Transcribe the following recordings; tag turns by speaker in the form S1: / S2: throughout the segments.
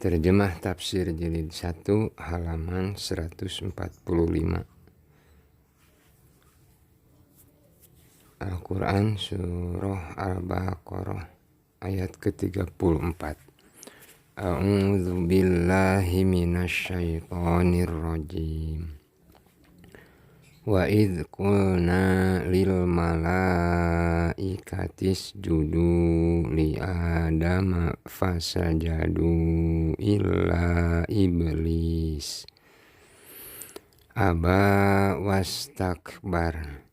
S1: Terjemah Tafsir Jilid 1 halaman 145. Al-Quran Surah Al-Baqarah ayat ke-34. A'udzu billahi minasyaitonir rajim. Wa idh qulna lil malaikati isjudu li adama fasajadu illa iblis aba wastakbar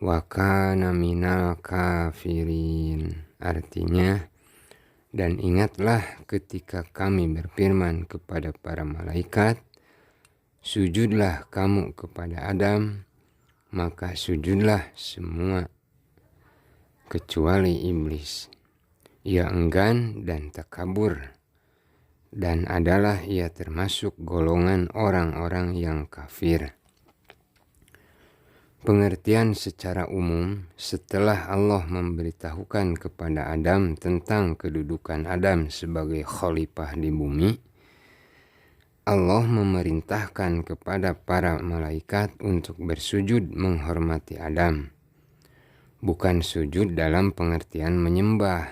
S1: wa kana minal kafirin. Artinya, dan ingatlah ketika kami berfirman kepada para malaikat, sujudlah kamu kepada Adam, maka sujudlah semua kecuali iblis. Ia enggan dan takabur, dan adalah ia termasuk golongan orang-orang yang kafir. Pengertian secara umum, setelah Allah memberitahukan kepada Adam tentang kedudukan Adam sebagai khalifah di bumi, Allah memerintahkan kepada para malaikat untuk bersujud menghormati Adam. Bukan sujud dalam pengertian menyembah,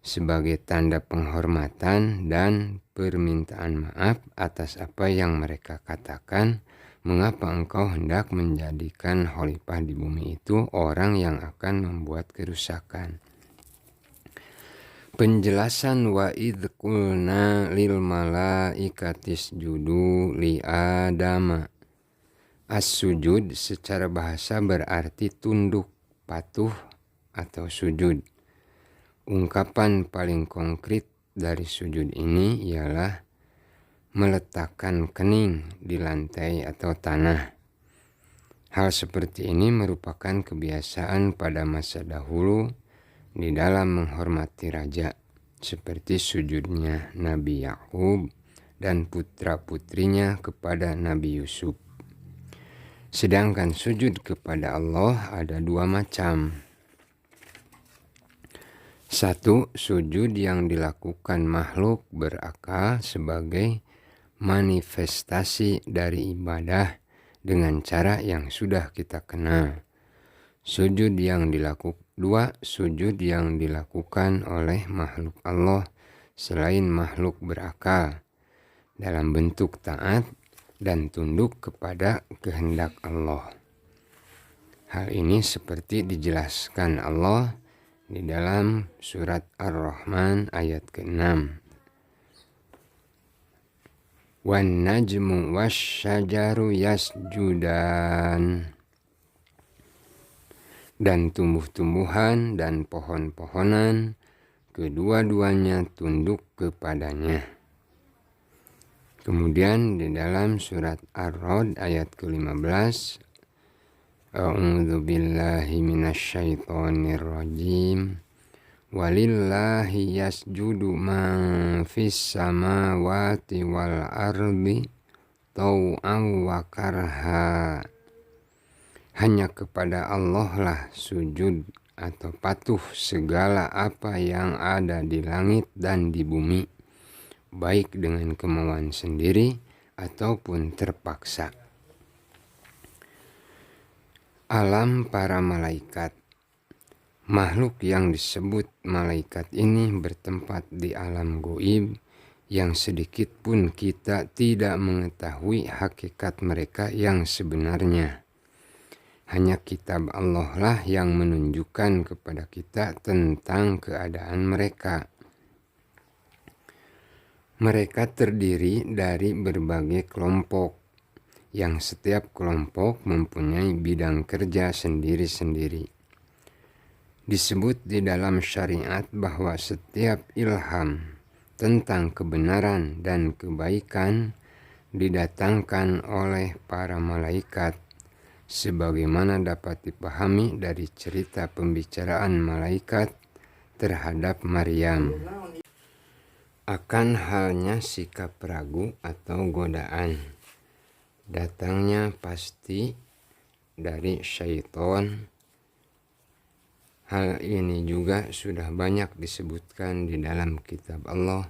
S1: sebagai tanda penghormatan dan permintaan maaf atas apa yang mereka katakan, mengapa engkau hendak menjadikan khalifah di bumi itu orang yang akan membuat kerusakan. Penjelasan wa idh qulna lil malaikati isjudu li adama. As-sujud secara bahasa berarti tunduk, patuh, atau sujud. Ungkapan paling konkret dari sujud ini ialah meletakkan kening di lantai atau tanah. Hal seperti ini merupakan kebiasaan pada masa dahulu di dalam menghormati raja, seperti sujudnya Nabi Yakub dan putra-putrinya kepada Nabi Yusuf. Sedangkan sujud kepada Allah ada dua macam. Satu, sujud yang dilakukan makhluk berakal sebagai manifestasi dari ibadah dengan cara yang sudah kita kenal. Sujud yang dilakukan oleh makhluk Allah selain makhluk berakal dalam bentuk taat dan tunduk kepada kehendak Allah. Hal ini seperti dijelaskan Allah di dalam surat Ar-Rahman ayat ke-6. Wan najmu wasyajaru yasjudan. Dan tumbuh-tumbuhan dan pohon-pohonan, kedua-duanya tunduk kepadanya. Kemudian di dalam surat Ar-Ra'd ayat ke-15, A'udzu billahi minasyaitonir rajim. Walillahi yasjudu man fis samawati wal ardi tau'an wa karha. Hanya kepada Allah lah sujud atau patuh segala apa yang ada di langit dan di bumi, baik dengan kemauan sendiri ataupun terpaksa. Alam para malaikat. Makhluk yang disebut malaikat ini bertempat di alam gaib yang sedikit pun kita tidak mengetahui hakikat mereka yang sebenarnya. Hanya kitab Allah lah yang menunjukkan kepada kita tentang keadaan mereka. Mereka terdiri dari berbagai kelompok, yang setiap kelompok mempunyai bidang kerja sendiri-sendiri. Disebut di dalam syariat bahwa setiap ilham tentang kebenaran dan kebaikan didatangkan oleh para malaikat, sebagaimana dapat dipahami dari cerita pembicaraan malaikat terhadap Maryam. Akan halnya sikap ragu atau godaan, datangnya pasti dari syaitan. Hal ini juga sudah banyak disebutkan di dalam kitab Allah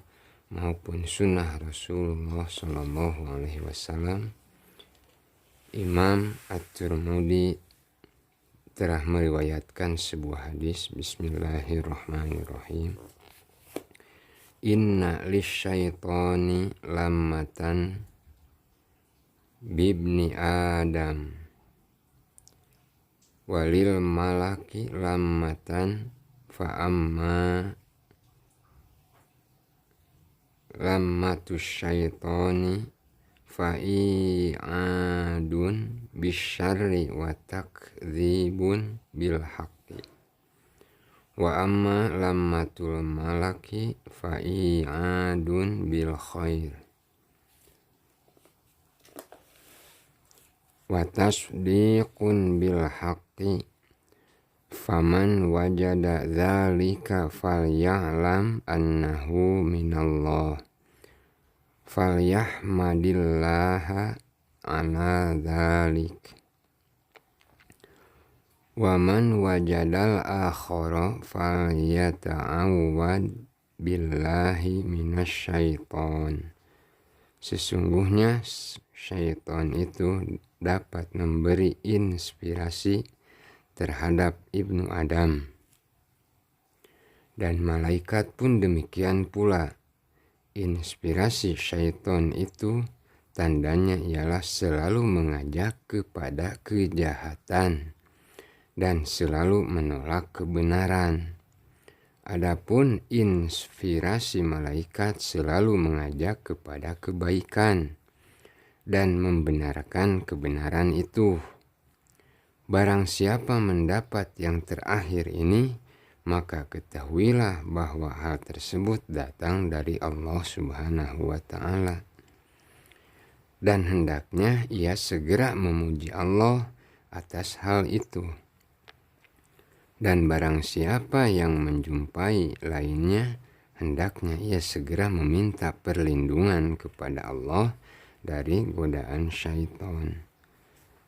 S1: maupun sunnah Rasulullah Shallallahu Alaihi Wasallam, Imam At-Tirmidzi telah meriwayatkan sebuah hadis. Bismillahirrahmanirrahim. Inna lisyaitani lammatan bibni Adam walil malaki lammatan fa'amma lammatus syaitani fa'i'adun bisyarri wa takdzibun bil haqqi wa amma lammatul malaki fa'i'adun bil khair wa tasdiqun bil haqqi faman wajada dzalika falya'lam annahu minallah falyahmadillaha ala dzalik wa man wajadal akhara falyata'awwad billahi minasyaiton. Sesungguhnya syaitan itu dapat memberi inspirasi terhadap Ibnu Adam, dan malaikat pun demikian pula. Inspirasi syaitan itu tandanya ialah selalu mengajak kepada kejahatan dan selalu menolak kebenaran. Adapun inspirasi malaikat selalu mengajak kepada kebaikan dan membenarkan kebenaran itu. Barang siapa mendapat yang terakhir ini, maka ketahuilah bahwa hal tersebut datang dari Allah Subhanahu wa Ta'ala, dan hendaknya ia segera memuji Allah atas hal itu. Dan barang siapa yang menjumpai lainnya, hendaknya ia segera meminta perlindungan kepada Allah dari godaan syaitan.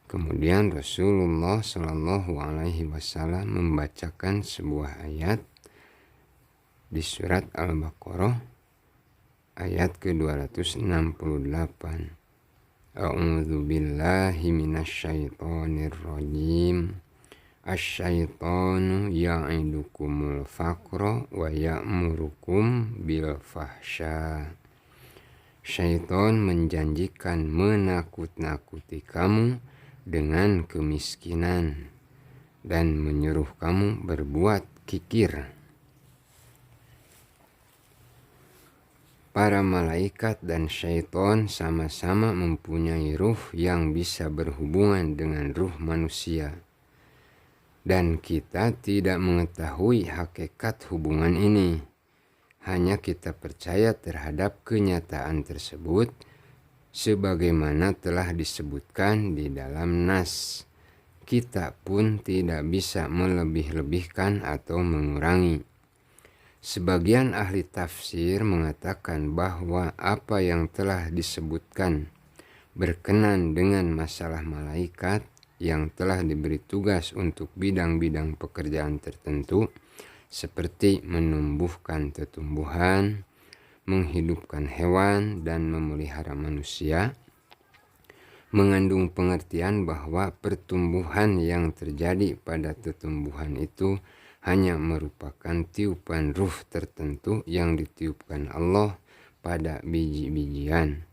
S1: Kemudian Rasulullah Shallallahu Alaihi Wasallam membacakan sebuah ayat di surat Al-Baqarah ayat ke-268. A'udzu billahi minasyaitonir rajim. Asyaitonu ya'idukumul faqra wa ya'murukum bil fahsya. Syaitan menjanjikan menakut-nakuti kamu dengan kemiskinan dan menyuruh kamu berbuat kikir. Para malaikat dan syaitan sama-sama mempunyai ruh yang bisa berhubungan dengan ruh manusia. Dan kita tidak mengetahui hakikat hubungan ini. Hanya kita percaya terhadap kenyataan tersebut sebagaimana telah disebutkan di dalam nas. Kita pun tidak bisa melebih-lebihkan atau mengurangi. Sebagian ahli tafsir mengatakan bahwa apa yang telah disebutkan berkenan dengan masalah malaikat yang telah diberi tugas untuk bidang-bidang pekerjaan tertentu, seperti menumbuhkan tumbuhan, menghidupkan hewan, dan memelihara manusia, mengandung pengertian bahwa pertumbuhan yang terjadi pada tumbuhan itu hanya merupakan tiupan ruh tertentu yang ditiupkan Allah pada biji-bijian,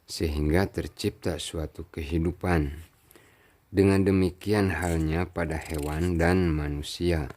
S1: sehingga tercipta suatu kehidupan. Dengan demikian halnya pada hewan dan manusia.